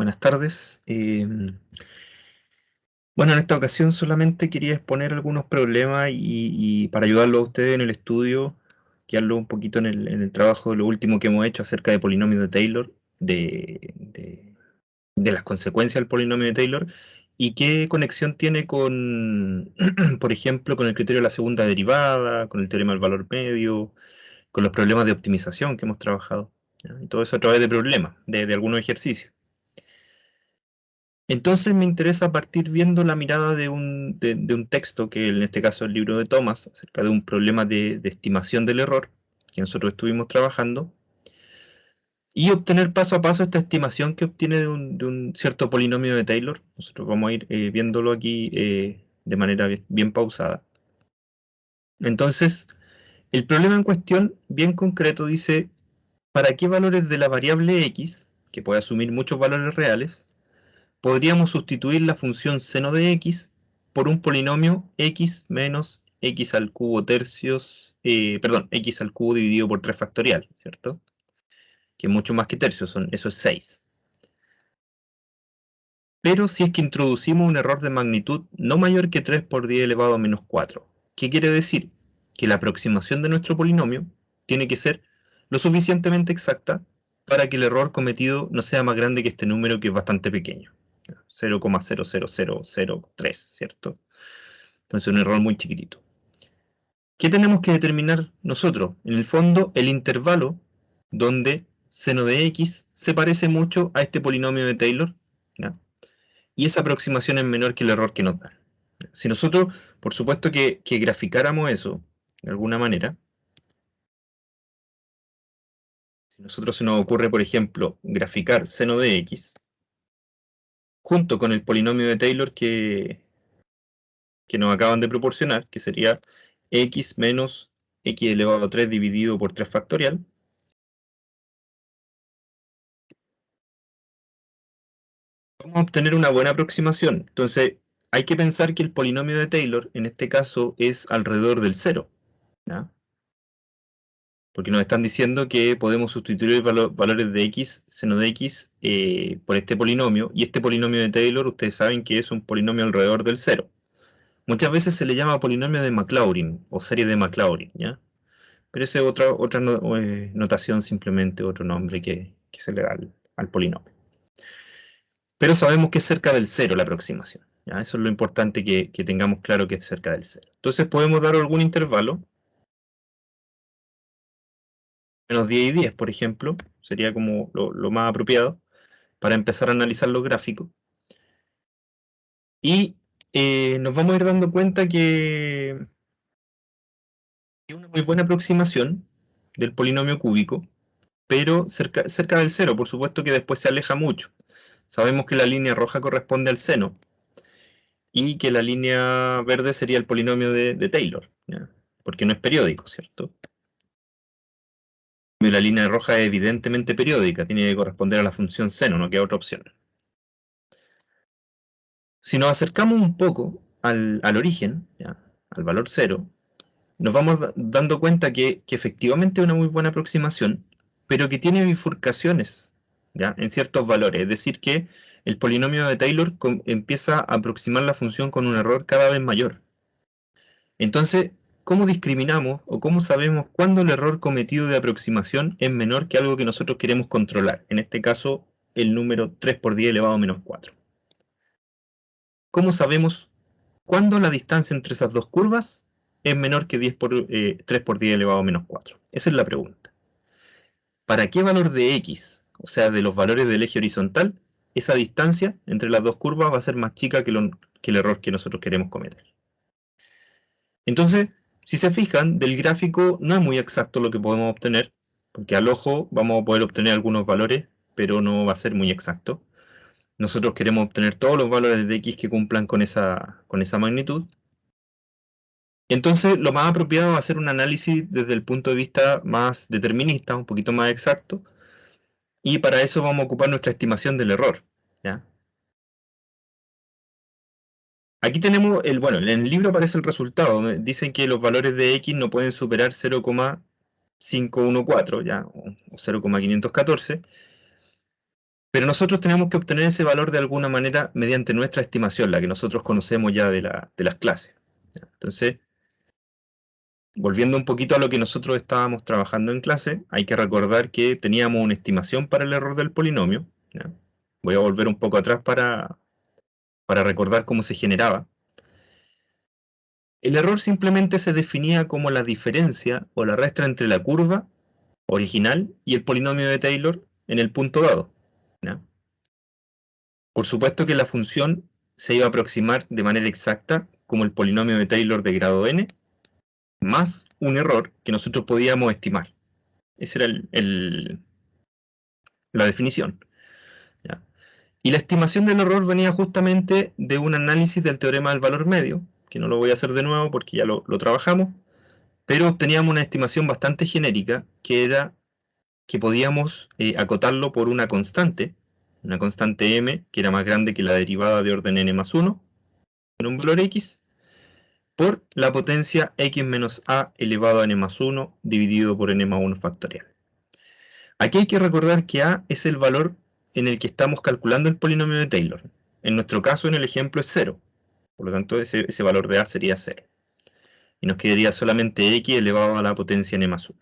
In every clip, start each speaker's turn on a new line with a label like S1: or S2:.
S1: Buenas tardes. Bueno, en esta ocasión solamente quería exponer algunos problemas y para ayudarlo a ustedes en el estudio, guiarlo un poquito en el trabajo de lo último que hemos hecho acerca de polinomios de Taylor, de las consecuencias del polinomio de Taylor y qué conexión tiene con, por ejemplo, con el criterio de la segunda derivada, con el teorema del valor medio, con los problemas de optimización que hemos trabajado, ¿ya? Y todo eso a través de problemas, de algunos ejercicios. Entonces me interesa partir viendo la mirada de un texto, que en este caso es el libro de Thomas, acerca de un problema de estimación del error que nosotros estuvimos trabajando, y obtener paso a paso esta estimación que obtiene de un cierto polinomio de Taylor. Nosotros vamos a ir viéndolo aquí de manera bien pausada. Entonces, el problema en cuestión, bien concreto, dice: ¿para qué valores de la variable x, que puede asumir muchos valores reales, podríamos sustituir la función seno de x por un polinomio x menos x al cubo tercios, perdón, x al cubo dividido por 3 factorial, ¿cierto? Que es mucho más que tercios, eso es 6. Pero si es que introducimos un error de magnitud no mayor que 3 por 10 elevado a menos 4, ¿qué quiere decir? Que la aproximación de nuestro polinomio tiene que ser lo suficientemente exacta para que el error cometido no sea más grande que este número, que es bastante pequeño, 0,00003, ¿cierto? Entonces un error muy chiquitito. ¿Qué tenemos que determinar nosotros? En el fondo, el intervalo donde seno de x se parece mucho a este polinomio de Taylor, ¿ya? Y esa aproximación es menor que el error que nos da. Si nosotros, por supuesto que graficáramos eso de alguna manera, si a nosotros se nos ocurre, por ejemplo, graficar seno de x junto con el polinomio de Taylor que nos acaban de proporcionar, que sería x menos x elevado a 3 dividido por 3 factorial, vamos a obtener una buena aproximación. Entonces, hay que pensar que el polinomio de Taylor, en este caso, es alrededor del 0, ¿ya? Porque nos están diciendo que podemos sustituir valores de x, seno de x, por este polinomio, y este polinomio de Taylor, ustedes saben que es un polinomio alrededor del 0. Muchas veces se le llama polinomio de Maclaurin, o serie de Maclaurin, ¿ya? Pero esa es otra notación, simplemente otro nombre que se le da al polinomio. Pero sabemos que es cerca del 0 la aproximación, ¿ya? Eso es lo importante, que tengamos claro que es cerca del 0. Entonces podemos dar algún intervalo, menos 10 y 10, por ejemplo, sería como lo más apropiado para empezar a analizar los gráficos. Y nos vamos a ir dando cuenta que es una muy buena aproximación del polinomio cúbico, pero cerca del 0, por supuesto que después se aleja mucho. Sabemos que la línea roja corresponde al seno y que la línea verde sería el polinomio de Taylor, ¿ya? Porque no es periódico, ¿cierto? Y la línea roja es evidentemente periódica, tiene que corresponder a la función seno, no queda otra opción. Si nos acercamos un poco al origen, ¿ya?, al valor 0, nos vamos dando cuenta que efectivamente es una muy buena aproximación, pero que tiene bifurcaciones, ¿ya?, en ciertos valores. Es decir, que el polinomio de Taylor empieza a aproximar la función con un error cada vez mayor. Entonces, ¿cómo discriminamos o cómo sabemos cuándo el error cometido de aproximación es menor que algo que nosotros queremos controlar? En este caso, el número 3 por 10 elevado a menos 4. ¿Cómo sabemos cuándo la distancia entre esas dos curvas es menor que 3 por 10 elevado a menos 4? Esa es la pregunta. ¿Para qué valor de x, o sea, de los valores del eje horizontal, esa distancia entre las dos curvas va a ser más chica que el error que nosotros queremos cometer? Entonces, si se fijan, del gráfico no es muy exacto lo que podemos obtener, porque al ojo vamos a poder obtener algunos valores, pero no va a ser muy exacto. Nosotros queremos obtener todos los valores de x que cumplan con esa magnitud. Entonces, lo más apropiado va a ser un análisis desde el punto de vista más determinista, un poquito más exacto, y para eso vamos a ocupar nuestra estimación del error, ¿ya? Aquí tenemos bueno, en el libro aparece el resultado. Dicen que los valores de x no pueden superar 0,514, ¿ya?, o 0,514. Pero nosotros tenemos que obtener ese valor de alguna manera mediante nuestra estimación, la que nosotros conocemos ya de las clases. Entonces, volviendo un poquito a lo que nosotros estábamos trabajando en clase, hay que recordar que teníamos una estimación para el error del polinomio. ¿Ya? Voy a volver un poco atrás para recordar cómo se generaba. El error simplemente se definía como la diferencia o la resta entre la curva original y el polinomio de Taylor en el punto dado. ¿Ya? Por supuesto que la función se iba a aproximar de manera exacta como el polinomio de Taylor de grado n, más un error que nosotros podíamos estimar. Esa era la definición. ¿Ya? Y la estimación del error venía justamente de un análisis del teorema del valor medio, que no lo voy a hacer de nuevo porque ya lo trabajamos, pero obteníamos una estimación bastante genérica, que era que podíamos acotarlo por una constante m, que era más grande que la derivada de orden n más 1, en un valor x, por la potencia x menos a elevado a n más 1 dividido por n más 1 factorial. Aquí hay que recordar que a es el valor en el que estamos calculando el polinomio de Taylor. En nuestro caso, en el ejemplo, es 0. Por lo tanto, ese valor de a sería 0. Y nos quedaría solamente x elevado a la potencia n más 1.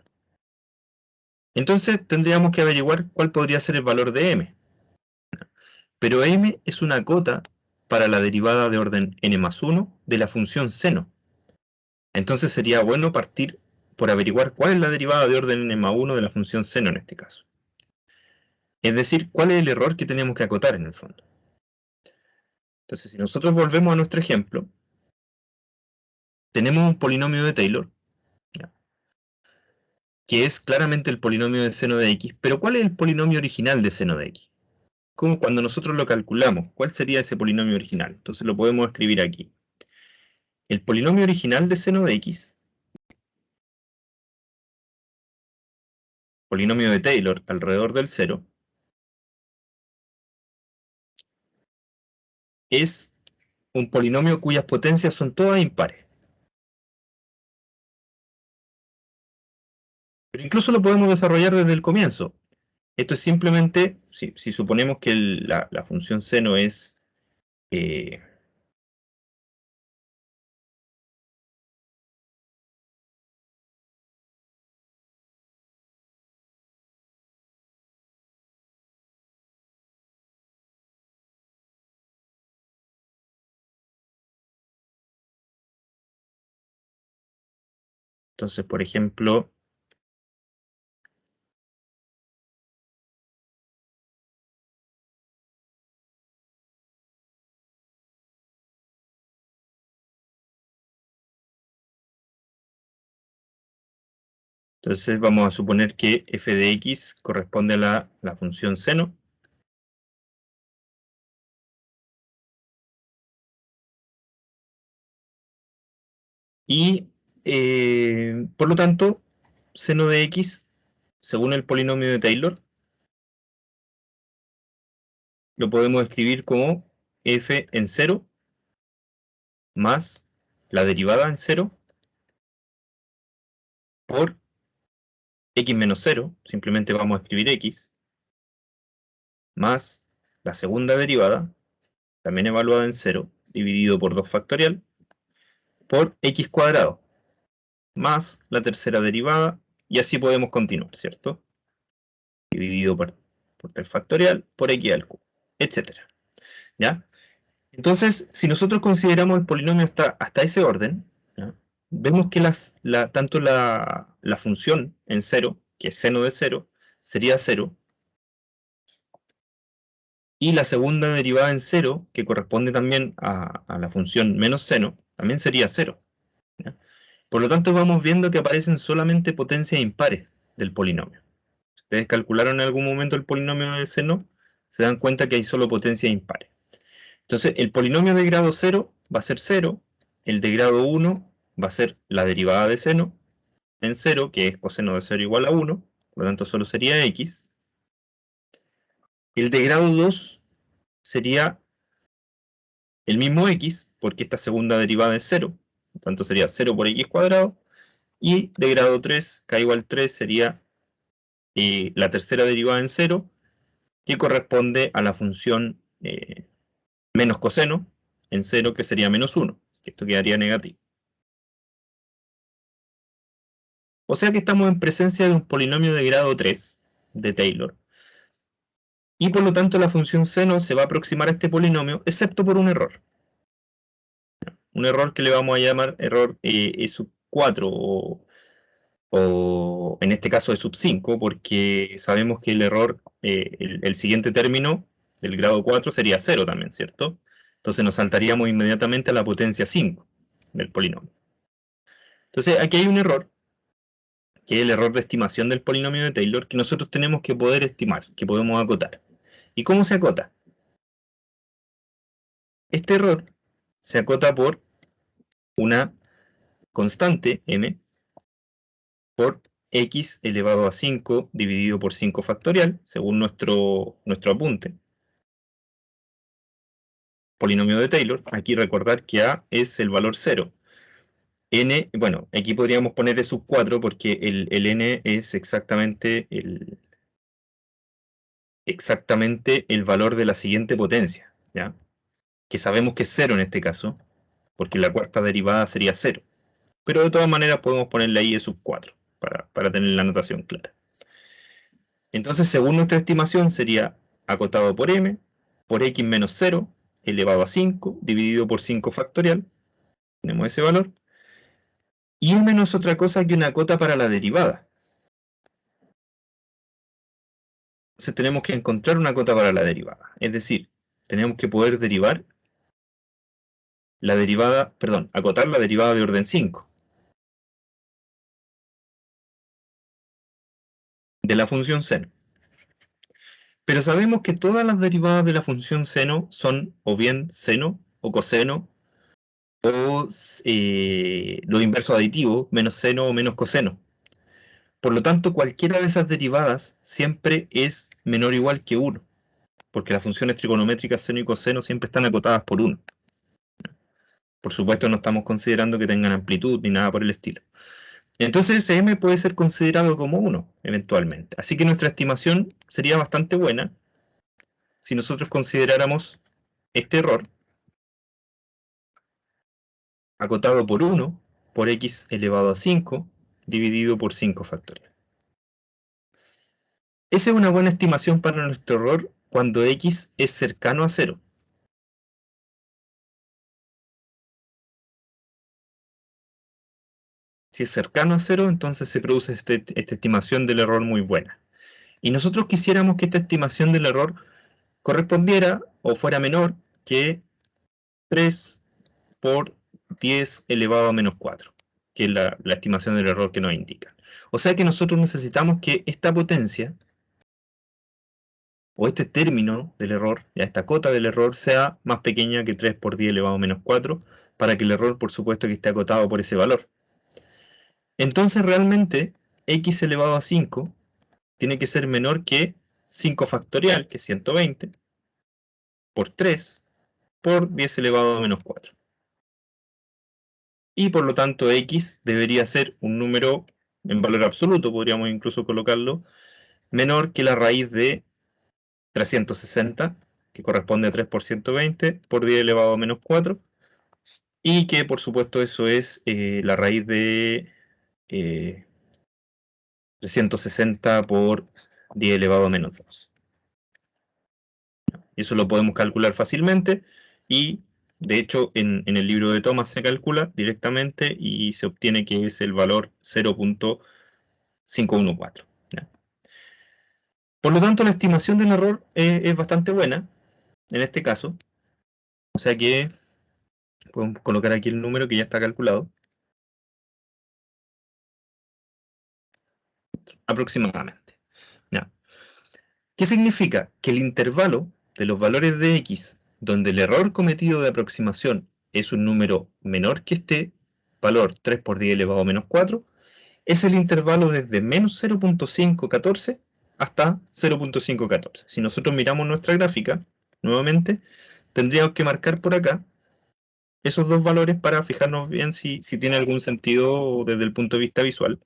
S1: Entonces, tendríamos que averiguar cuál podría ser el valor de m. Pero m es una cota para la derivada de orden n más 1 de la función seno. Entonces sería bueno partir por averiguar cuál es la derivada de orden n más 1 de la función seno en este caso. Es decir, cuál es el error que tenemos que acotar en el fondo. Entonces, si nosotros volvemos a nuestro ejemplo, tenemos un polinomio de Taylor, ¿ya?, que es claramente el polinomio de seno de x, pero ¿cuál es el polinomio original de seno de x? Como cuando nosotros lo calculamos, ¿cuál sería ese polinomio original? Entonces lo podemos escribir aquí. El polinomio original de seno de x, polinomio de Taylor alrededor del 0, es un polinomio cuyas potencias son todas impares. Pero incluso lo podemos desarrollar desde el comienzo. Esto es simplemente, si suponemos que la función seno es entonces, por ejemplo, entonces vamos a suponer que f de x corresponde a la función seno. Y, por lo tanto, seno de x, según el polinomio de Taylor, lo podemos escribir como f en 0 más la derivada en 0 por x menos 0, simplemente vamos a escribir x, más la segunda derivada, también evaluada en 0, dividido por 2 factorial, por x cuadrado, más la tercera derivada, y así podemos continuar, ¿cierto? Dividido por 3 factorial, por x al cubo, etc. ¿Ya? Entonces, si nosotros consideramos el polinomio hasta ese orden, ¿ya?, vemos que tanto la función en 0, que es seno de 0, sería 0, y la segunda derivada en 0, que corresponde también a la función menos seno, también sería 0. ¿Ya? Por lo tanto, vamos viendo que aparecen solamente potencias impares del polinomio. Si ustedes calcularon en algún momento el polinomio de seno, se dan cuenta que hay solo potencias impares. Entonces, el polinomio de grado 0 va a ser 0, el de grado 1 va a ser la derivada de seno en 0, que es coseno de 0 igual a 1, por lo tanto solo sería x. El de grado 2 sería el mismo x, porque esta segunda derivada es 0, por lo tanto sería 0 por x cuadrado, y de grado 3, k igual 3, sería la tercera derivada en 0, que corresponde a la función menos coseno en 0, que sería menos 1. Esto quedaría negativo. O sea que estamos en presencia de un polinomio de grado 3 de Taylor. Y por lo tanto la función seno se va a aproximar a este polinomio, excepto por un error. Un error que le vamos a llamar error E sub 4 o en este caso E sub 5, porque sabemos que el error, el siguiente término del grado 4 sería 0 también, ¿cierto? Entonces nos saltaríamos inmediatamente a la potencia 5 del polinomio. Entonces aquí hay un error, que es el error de estimación del polinomio de Taylor, que nosotros tenemos que poder estimar, que podemos acotar. ¿Y cómo se acota? Este error se acota por una constante m por x elevado a 5 dividido por 5 factorial, según nuestro apunte. Polinomio de Taylor, aquí recordar que a es el valor 0. N, bueno, aquí podríamos poner E sub 4 porque el n es exactamente el valor de la siguiente potencia, ¿ya? Que sabemos que es 0 en este caso, porque la cuarta derivada sería 0. Pero de todas maneras podemos ponerle ahí E sub 4 para tener la notación clara. Entonces, según nuestra estimación, sería acotado por m, por x menos 0, elevado a 5, dividido por 5 factorial. Tenemos ese valor. Y m no es otra cosa que una cota para la derivada. Entonces tenemos que encontrar una cota para la derivada. Es decir, tenemos que poder derivar la derivada, perdón, acotar la derivada de orden 5 de la función seno. Pero sabemos que todas las derivadas de la función seno son o bien seno o coseno o lo inverso aditivo, menos seno o menos coseno. Por lo tanto, cualquiera de esas derivadas siempre es menor o igual que 1, porque las funciones trigonométricas seno y coseno siempre están acotadas por 1. Por supuesto, no estamos considerando que tengan amplitud ni nada por el estilo. Entonces, ese m puede ser considerado como 1, eventualmente. Así que nuestra estimación sería bastante buena si nosotros consideráramos este error acotado por 1 por x elevado a 5 dividido por 5 factorial. Esa es una buena estimación para nuestro error cuando x es cercano a 0. Si es cercano a 0, entonces se produce esta estimación del error muy buena. Y nosotros quisiéramos que esta estimación del error correspondiera o fuera menor que 3 por 10 elevado a menos 4, que es la estimación del error que nos indica. O sea que nosotros necesitamos que esta potencia o este término del error, ya esta cota del error, sea más pequeña que 3 por 10 elevado a menos 4, para que el error, por supuesto, que esté acotado por ese valor. Entonces, realmente, x elevado a 5 tiene que ser menor que 5 factorial, que es 120, por 3, por 10 elevado a menos 4. Y por lo tanto, x debería ser un número en valor absoluto, podríamos incluso colocarlo, menor que la raíz de 360, que corresponde a 3 por 120, por 10 elevado a menos 4, y que por supuesto eso es la raíz de 360 por 10 elevado a menos 2. Eso lo podemos calcular fácilmente y de hecho en el libro de Thomas se calcula directamente y se obtiene que es el valor 0.514. Por lo tanto, la estimación del error es bastante buena en este caso. O sea que podemos colocar aquí el número que ya está calculado. Aproximadamente. ¿Ya? ¿Qué significa? Que el intervalo de los valores de x, donde el error cometido de aproximación es un número menor que este valor 3 por 10 elevado a menos 4, es el intervalo desde menos 0.514 hasta 0.514. Si nosotros miramos nuestra gráfica, nuevamente, tendríamos que marcar por acá esos dos valores para fijarnos bien si tiene algún sentido desde el punto de vista visual.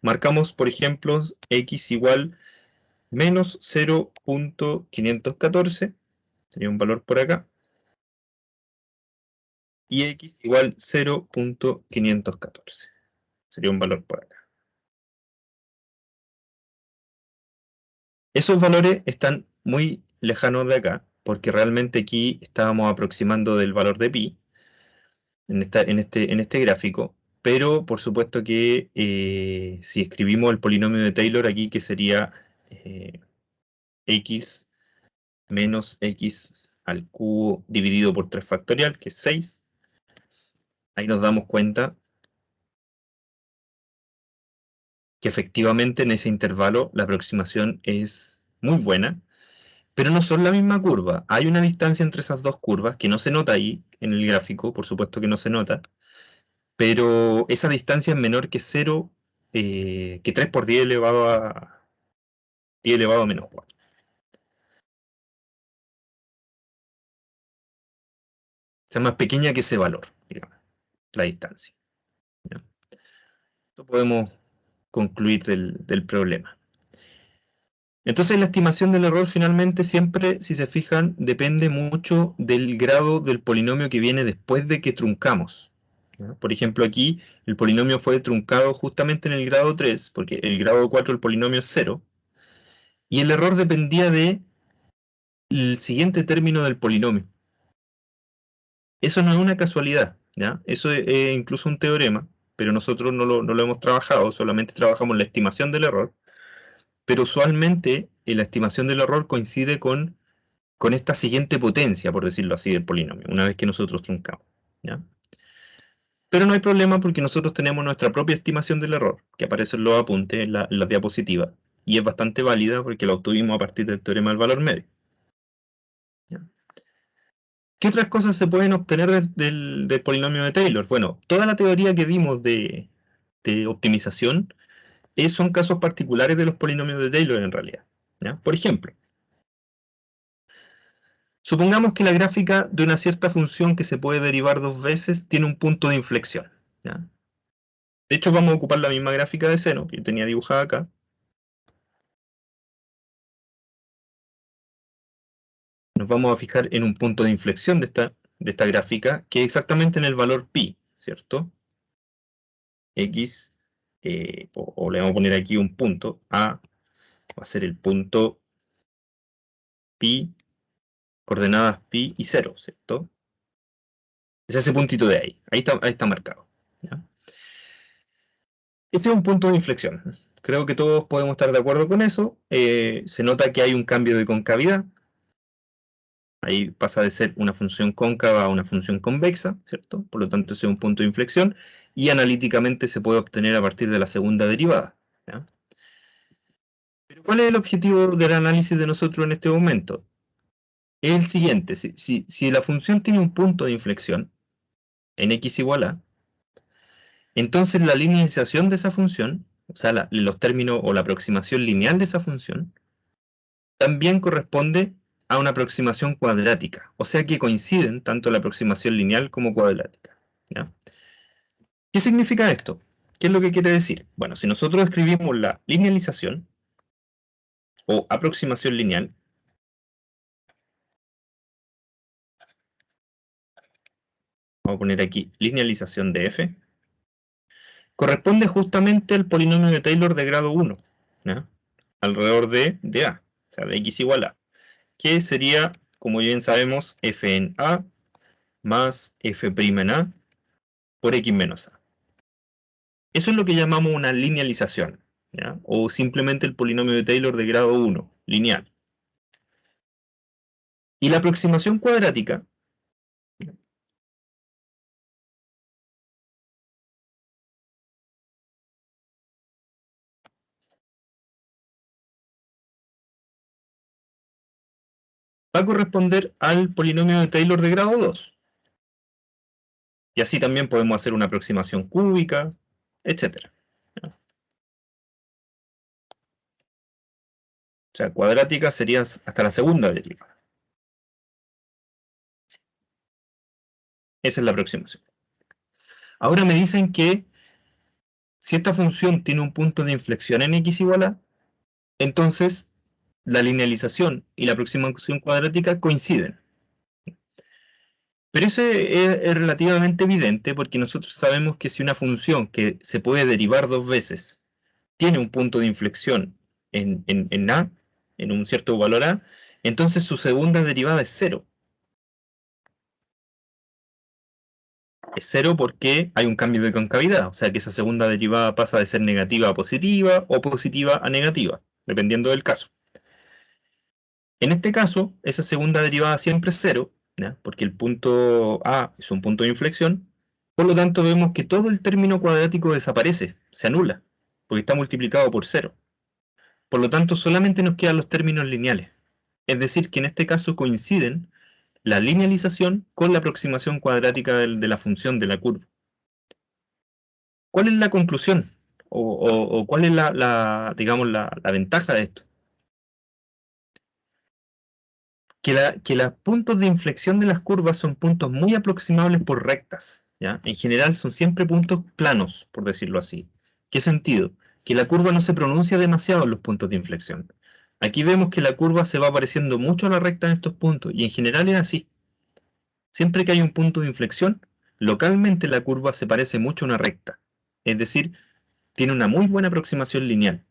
S1: Marcamos, por ejemplo, x igual menos 0.514, sería un valor por acá, y x igual 0.514, sería un valor por acá. Esos valores están muy lejanos de acá, porque realmente aquí estábamos aproximando del valor de pi en este gráfico, pero por supuesto que si escribimos el polinomio de Taylor aquí, que sería x menos x al cubo dividido por 3 factorial, que es 6, ahí nos damos cuenta que efectivamente en ese intervalo la aproximación es muy buena, pero no son la misma curva. Hay una distancia entre esas dos curvas que no se nota ahí en el gráfico, por supuesto que no se nota, pero esa distancia es menor que 0, que 3 por 10 elevado a menos 4. O sea, más pequeña que ese valor, digamos, la distancia. ¿Ya? Esto podemos concluir del problema. Entonces la estimación del error finalmente siempre, si se fijan, depende mucho del grado del polinomio que viene después de que truncamos. ¿Ya? Por ejemplo, aquí el polinomio fue truncado justamente en el grado 3, porque el grado 4 el polinomio es 0, y el error dependía del siguiente término del polinomio. Eso no es una casualidad, ¿ya? Eso es incluso un teorema, pero nosotros no lo hemos trabajado, solamente trabajamos la estimación del error, pero usualmente la estimación del error coincide con esta siguiente potencia, por decirlo así, del polinomio, una vez que nosotros truncamos, ¿ya? Pero no hay problema porque nosotros tenemos nuestra propia estimación del error, que aparece en los apuntes, en la diapositiva, y es bastante válida porque la obtuvimos a partir del teorema del valor medio, ¿ya? ¿Qué otras cosas se pueden obtener del polinomio de Taylor? Bueno, toda la teoría que vimos de optimización son casos particulares de los polinomios de Taylor en realidad, ¿ya? Por ejemplo, supongamos que la gráfica de una cierta función que se puede derivar dos veces tiene un punto de inflexión, ¿ya? De hecho, vamos a ocupar la misma gráfica de seno que yo tenía dibujada acá. Nos vamos a fijar en un punto de inflexión de esta gráfica, que es exactamente en el valor pi, ¿cierto? X, o le vamos a poner aquí un punto, A va a ser el punto pi, coordenadas pi y 0, ¿cierto? Es ese puntito de ahí está marcado, ¿ya? Este es un punto de inflexión. Creo que todos podemos estar de acuerdo con eso. Se nota que hay un cambio de concavidad. Ahí pasa de ser una función cóncava a una función convexa, ¿cierto? Por lo tanto, ese es un punto de inflexión. Y analíticamente se puede obtener a partir de la segunda derivada, ¿ya? Pero ¿cuál es el objetivo del análisis de nosotros en este momento? Es el siguiente. Si la función tiene un punto de inflexión en x igual a, entonces la linealización de esa función, o sea, los términos o la aproximación lineal de esa función, también corresponde a una aproximación cuadrática, o sea que coinciden tanto la aproximación lineal como cuadrática, ¿ya? ¿Qué significa esto? ¿Qué es lo que quiere decir? Bueno, si nosotros escribimos la linealización o aproximación lineal, vamos a poner aquí linealización de f, corresponde justamente al polinomio de Taylor de grado 1, ¿ya? Alrededor de a, o sea, de x igual a, que sería, como bien sabemos, f en a más f' en a por x menos a. Eso es lo que llamamos una linealización, ¿ya? O simplemente el polinomio de Taylor de grado 1, lineal. Y la aproximación cuadrática va a corresponder al polinomio de Taylor de grado 2. Y así también podemos hacer una aproximación cúbica, etc. ¿Ya? O sea, cuadrática sería hasta la segunda derivada. Esa es la aproximación. Ahora me dicen que si esta función tiene un punto de inflexión en x igual a, entonces la linealización y la aproximación cuadrática coinciden. Pero eso es relativamente evidente porque nosotros sabemos que si una función que se puede derivar dos veces tiene un punto de inflexión en A, en un cierto valor A, entonces su segunda derivada es cero. Es cero porque hay un cambio de concavidad, o sea que esa segunda derivada pasa de ser negativa a positiva o positiva a negativa, dependiendo del caso. En este caso, esa segunda derivada siempre es cero, ¿ya? Porque el punto A es un punto de inflexión, por lo tanto vemos que todo el término cuadrático desaparece, se anula, porque está multiplicado por cero. Por lo tanto, solamente nos quedan los términos lineales, es decir, que en este caso coinciden la linealización con la aproximación cuadrática de la función de la curva. ¿Cuál es la conclusión? ¿O cuál es digamos, la ventaja de esto? Que los puntos de inflexión de las curvas son puntos muy aproximables por rectas, ¿ya? En general son siempre puntos planos, por decirlo así. ¿Qué sentido? Que la curva no se pronuncia demasiado en los puntos de inflexión. Aquí vemos que la curva se va pareciendo mucho a la recta en estos puntos, y en general es así. Siempre que hay un punto de inflexión, localmente la curva se parece mucho a una recta. Es decir, tiene una muy buena aproximación lineal.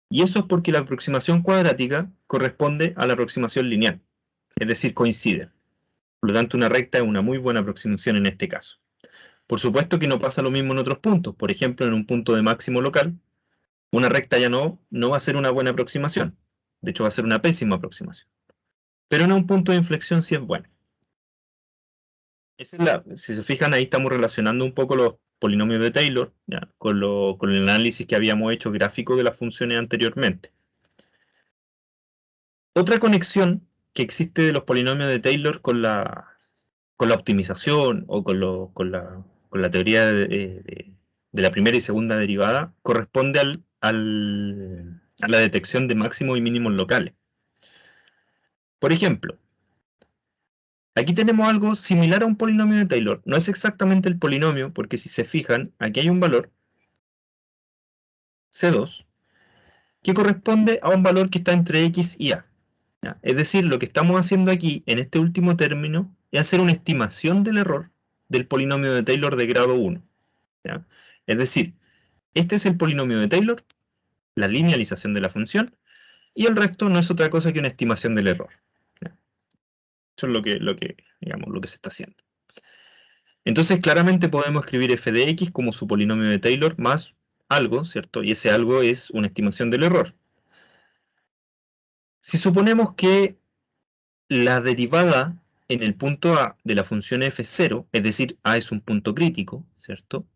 S1: Y eso es porque la aproximación cuadrática corresponde a la aproximación lineal, es decir, coincide. Por lo tanto, una recta es una muy buena aproximación en este caso. Por supuesto que no pasa lo mismo en otros puntos. Por ejemplo, en un punto de máximo local, una recta ya no va a ser una buena aproximación. De hecho, va a ser una pésima aproximación. Pero en un punto de inflexión sí es buena. Si se fijan, ahí estamos relacionando un poco los polinomios de Taylor, ¿ya? Con el análisis que habíamos hecho gráfico de las funciones anteriormente. Otra conexión que existe de los polinomios de Taylor con la optimización o con la teoría de la primera y segunda derivada corresponde a la detección de máximos y mínimos locales. Por ejemplo, aquí tenemos algo similar a un polinomio de Taylor. No es exactamente el polinomio, porque si se fijan, aquí hay un valor, C2, que corresponde a un valor que está entre X y A. ¿Ya? Es decir, lo que estamos haciendo aquí, en este último término, es hacer una estimación del error del polinomio de Taylor de grado 1. ¿Ya? Es decir, este es el polinomio de Taylor, la linealización de la función, y el resto no es otra cosa que una estimación del error. ¿Ya? Eso es digamos, lo que se está haciendo. Entonces, claramente podemos escribir f de x como su polinomio de Taylor más algo, ¿cierto? Y ese algo es una estimación del error. Si suponemos que la derivada en el punto A de la función f es 0, es decir, A es un punto crítico, ¿cierto?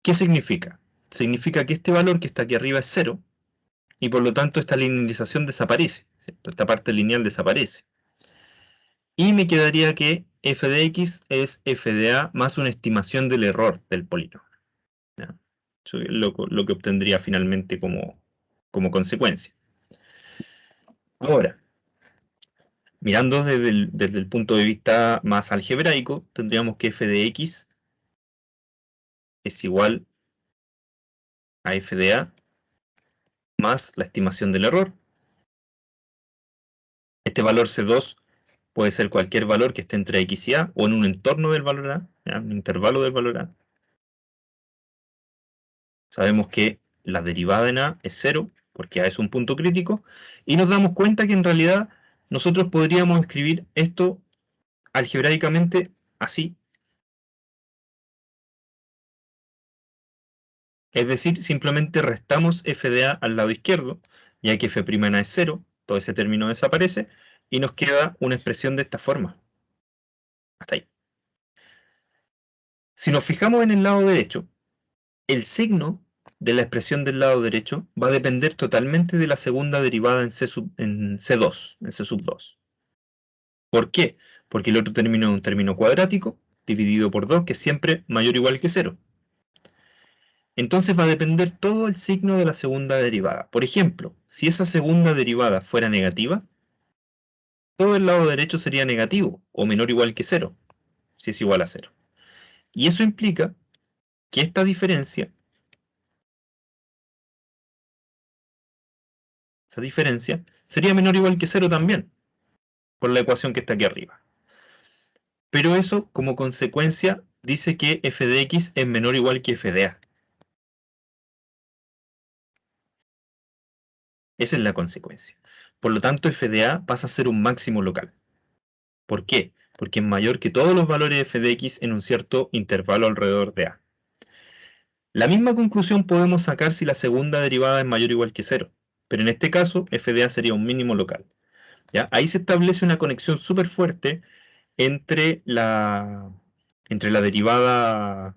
S1: ¿Qué significa? Significa que este valor que está aquí arriba es 0, y por lo tanto esta linealización desaparece, ¿cierto? Esta parte lineal desaparece. Y me quedaría que f de x es f de a más una estimación del error del polinomio. ¿Ya? Eso es lo que obtendría finalmente como consecuencia. Ahora, mirando desde el punto de vista más algebraico, tendríamos que f de x es igual a f de a más la estimación del error. Este valor C2 puede ser cualquier valor que esté entre x y a o en un entorno del valor a, ¿ya? Un intervalo del valor a. Sabemos que la derivada en a es 0 porque a es un punto crítico y nos damos cuenta que en realidad nosotros podríamos escribir esto algebraicamente así. Es decir, simplemente restamos f de a al lado izquierdo, ya que f' en a es 0, todo ese término desaparece, y nos queda una expresión de esta forma. Hasta ahí. Si nos fijamos en el lado derecho, el signo de la expresión del lado derecho va a depender totalmente de la segunda derivada en C2, en C sub 2. ¿Por qué? Porque el otro término es un término cuadrático, dividido por 2, que es siempre mayor o igual que 0. Entonces va a depender todo el signo de la segunda derivada. Por ejemplo, si esa segunda derivada fuera negativa, todo el lado derecho sería negativo, o menor o igual que 0, si es igual a 0. Y eso implica que esta diferencia esa diferencia, sería menor o igual que 0 también, por la ecuación que está aquí arriba. Pero eso, como consecuencia, dice que f de x es menor o igual que f de a. Esa es la consecuencia. Por lo tanto, f de a pasa a ser un máximo local. ¿Por qué? Porque es mayor que todos los valores de f de x en un cierto intervalo alrededor de a. La misma conclusión podemos sacar si la segunda derivada es mayor o igual que 0, pero en este caso f de a sería un mínimo local. ¿Ya? Ahí se establece una conexión súper fuerte entre entre la derivada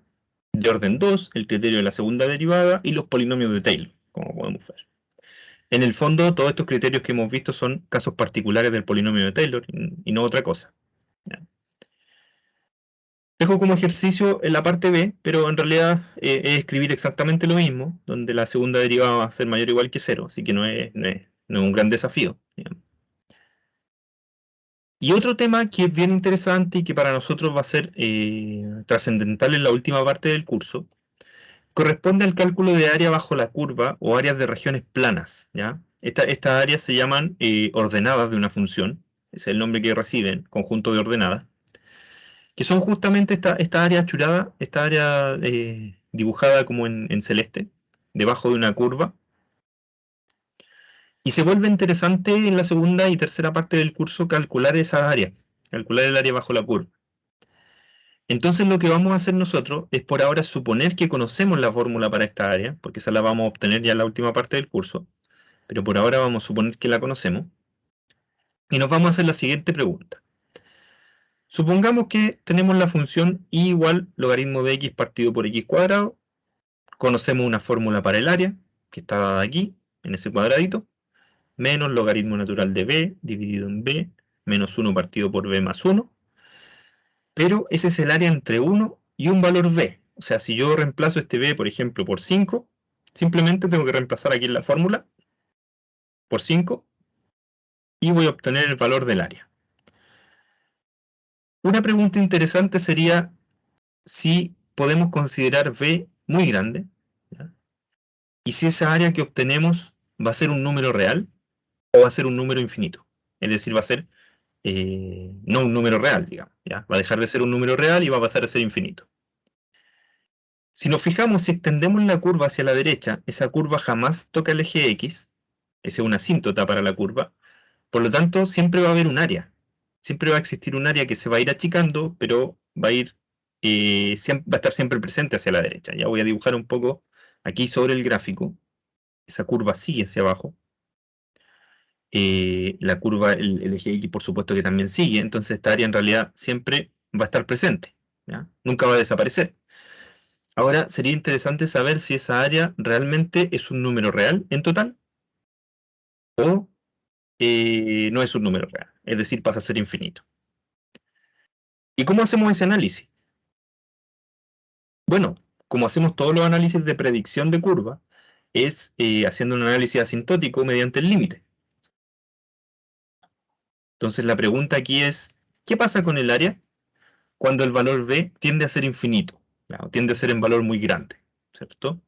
S1: de orden 2, el criterio de la segunda derivada, y los polinomios de Taylor, como podemos ver. En el fondo, todos estos criterios que hemos visto son casos particulares del polinomio de Taylor y no otra cosa. ¿Ya? Dejo como ejercicio en la parte B, pero en realidad es escribir exactamente lo mismo, donde la segunda derivada va a ser mayor o igual que 0, así que no es un gran desafío, digamos. Y otro tema que es bien interesante y que para nosotros va a ser trascendental en la última parte del curso, corresponde al cálculo de área bajo la curva o áreas de regiones planas, ¿ya? Estas áreas se llaman ordenadas de una función, ese es el nombre que reciben, conjunto de ordenadas, que son justamente esta área achurada, esta área dibujada como en celeste, debajo de una curva, y se vuelve interesante en la segunda y tercera parte del curso calcular esa área, calcular el área bajo la curva. Entonces lo que vamos a hacer nosotros es por ahora suponer que conocemos la fórmula para esta área, porque esa la vamos a obtener ya en la última parte del curso, pero por ahora vamos a suponer que la conocemos, y nos vamos a hacer la siguiente pregunta. Supongamos que tenemos la función y igual logaritmo de x partido por x cuadrado, conocemos una fórmula para el área, que está dada aquí, en ese cuadradito, menos logaritmo natural de b dividido en b, menos 1 partido por b más 1, pero ese es el área entre 1 y un valor b. O sea, si yo reemplazo este b, por ejemplo, por 5, simplemente tengo que reemplazar aquí en la fórmula por 5 y voy a obtener el valor del área. Una pregunta interesante sería si podemos considerar b muy grande, ¿ya? Y si esa área que obtenemos va a ser un número real o va a ser un número infinito. Es decir, va a ser no un número real, digamos, ¿ya? Va a dejar de ser un número real y va a pasar a ser infinito. Si nos fijamos, si extendemos la curva hacia la derecha, esa curva jamás toca el eje X, esa es una asíntota para la curva, por lo tanto siempre va a haber un área, siempre va a existir un área que se va a ir achicando, pero va a ir, va a estar siempre presente hacia la derecha. Ya voy a dibujar un poco aquí sobre el gráfico, esa curva sigue hacia abajo, la curva, el eje X por supuesto que también sigue, entonces esta área en realidad siempre va a estar presente, ¿ya? Nunca va a desaparecer. Ahora sería interesante saber si esa área realmente es un número real en total o no es un número real, es decir, pasa a ser infinito. ¿Y cómo hacemos ese análisis? Bueno, como hacemos todos los análisis de predicción de curva, es haciendo un análisis asintótico mediante el límite. Entonces la pregunta aquí es, ¿qué pasa con el área cuando el valor b tiende a ser infinito? ¿Ya? O tiende a ser en valor muy grande, ¿cierto?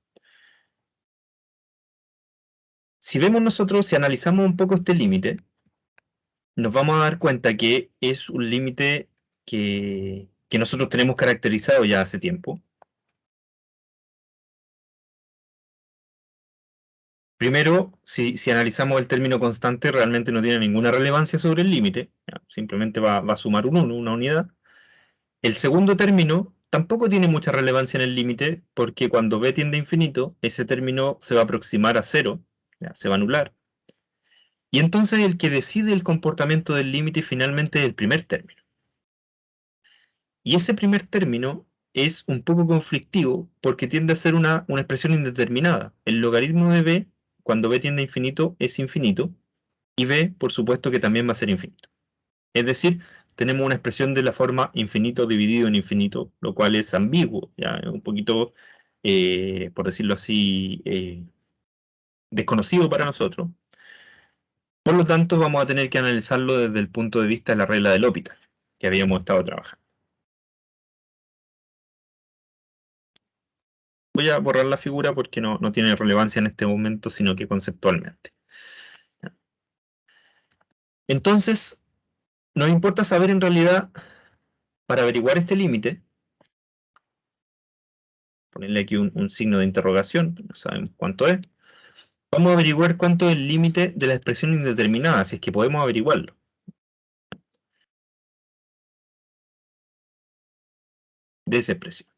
S1: Si vemos nosotros, si analizamos un poco este límite, nos vamos a dar cuenta que es un límite que nosotros tenemos caracterizado ya hace tiempo. Primero, si analizamos el término constante, realmente no tiene ninguna relevancia sobre el límite, ¿ya? Simplemente va a sumar un 1, una unidad. El segundo término tampoco tiene mucha relevancia en el límite, porque cuando b tiende a infinito, ese término se va a aproximar a 0, ¿ya? Se va a anular. Y entonces el que decide el comportamiento del límite finalmente es el primer término. Y ese primer término es un poco conflictivo porque tiende a ser una expresión indeterminada. El logaritmo de b, cuando b tiende a infinito, es infinito, y b, por supuesto, que también va a ser infinito. Es decir, tenemos una expresión de la forma infinito dividido en infinito, lo cual es ambiguo, ya un poquito, por decirlo así, desconocido para nosotros. Por lo tanto, vamos a tener que analizarlo desde el punto de vista de la regla del L'Hopital, que habíamos estado trabajando. Voy a borrar la figura porque no tiene relevancia en este momento, sino que conceptualmente. Entonces, nos importa saber en realidad, para averiguar este límite, ponerle aquí un signo de interrogación, no sabemos cuánto es. Vamos a averiguar cuánto es el límite de la expresión indeterminada, si es que podemos averiguarlo. De esa expresión.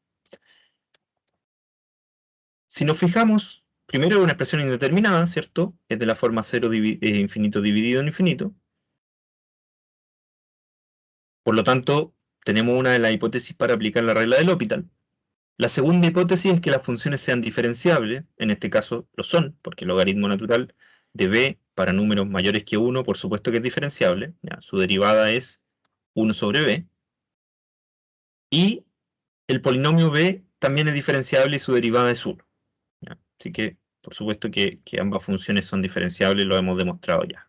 S1: Si nos fijamos, primero es una expresión indeterminada, ¿cierto? Es de la forma 0 infinito dividido en infinito. Por lo tanto, tenemos una de las hipótesis para aplicar la regla del L'Hopital. La segunda hipótesis es que las funciones sean diferenciables, en este caso lo son, porque el logaritmo natural de b para números mayores que 1, por supuesto que es diferenciable, ¿ya? Su derivada es 1 sobre b, y el polinomio b también es diferenciable y su derivada es 1. ¿Ya? Así que, por supuesto que ambas funciones son diferenciables, lo hemos demostrado ya.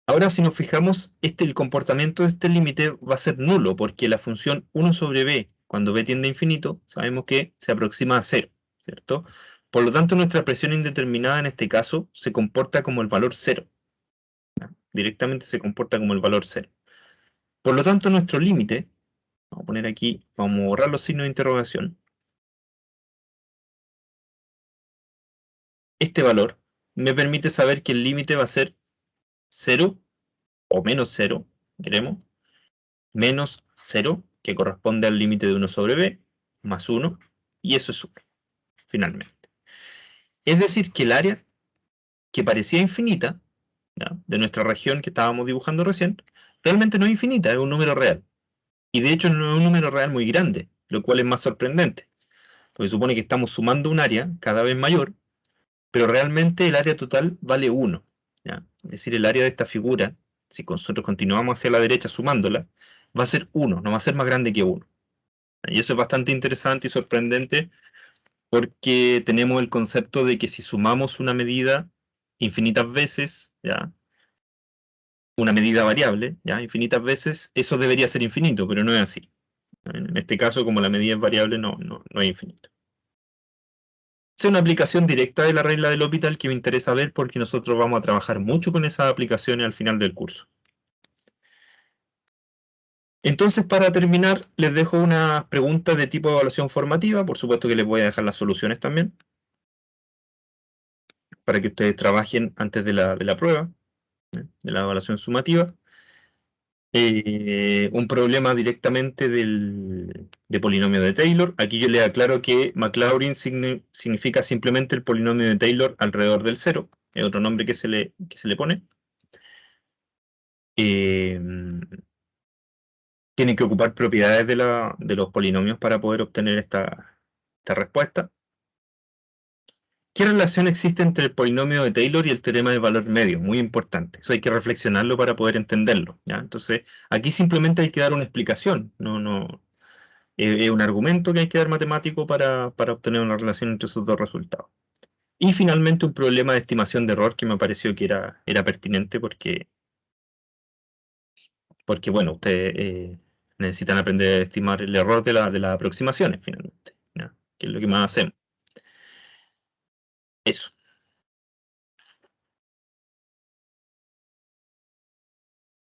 S1: Ahora, si nos fijamos, el comportamiento de este límite va a ser nulo, porque la función 1 sobre b, cuando b tiende a infinito, sabemos que se aproxima a 0, ¿cierto? Por lo tanto, nuestra presión indeterminada en este caso se comporta como el valor 0. ¿Ya? Directamente se comporta como el valor 0. Por lo tanto, nuestro límite, vamos a poner aquí, vamos a borrar los signos de interrogación. Este valor me permite saber que el límite va a ser 0 o menos 0, queremos, menos 0, que corresponde al límite de 1 sobre b, más 1, y eso es 1, finalmente. Es decir, que el área que parecía infinita, ¿ya?, de nuestra región que estábamos dibujando recién, realmente no es infinita, es un número real. Y de hecho no es un número real muy grande, lo cual es más sorprendente, porque supone que estamos sumando un área cada vez mayor, pero realmente el área total vale 1. ¿Ya? Es decir, el área de esta figura, si nosotros continuamos hacia la derecha sumándola, va a ser 1, no va a ser más grande que 1. Y eso es bastante interesante y sorprendente, porque tenemos el concepto de que si sumamos una medida infinitas veces, ¿ya?, una medida variable, ¿ya?, infinitas veces, eso debería ser infinito, pero no es así. En este caso, como la medida es variable, no es infinito. Es una aplicación directa de la regla del L'Hopital que me interesa ver, porque nosotros vamos a trabajar mucho con esas aplicaciones al final del curso. Entonces, para terminar, les dejo unas preguntas de tipo de evaluación formativa. Por supuesto que les voy a dejar las soluciones también, para que ustedes trabajen antes de la prueba, de la evaluación sumativa. Un problema directamente de polinomio de Taylor. Aquí yo les aclaro que Maclaurin significa simplemente el polinomio de Taylor alrededor del 0. Es otro nombre que se le pone. Tienen que ocupar propiedades de los polinomios para poder obtener esta respuesta. ¿Qué relación existe entre el polinomio de Taylor y el teorema del valor medio? Muy importante. Eso hay que reflexionarlo para poder entenderlo, ¿ya? Entonces, aquí simplemente hay que dar una explicación. Es un argumento que hay que dar matemático para obtener una relación entre esos dos resultados. Y finalmente, un problema de estimación de error que me pareció que era pertinente, porque bueno, ustedes necesitan aprender a estimar el error de las aproximaciones, finalmente, ¿ya?, que es lo que más hacemos. Eso.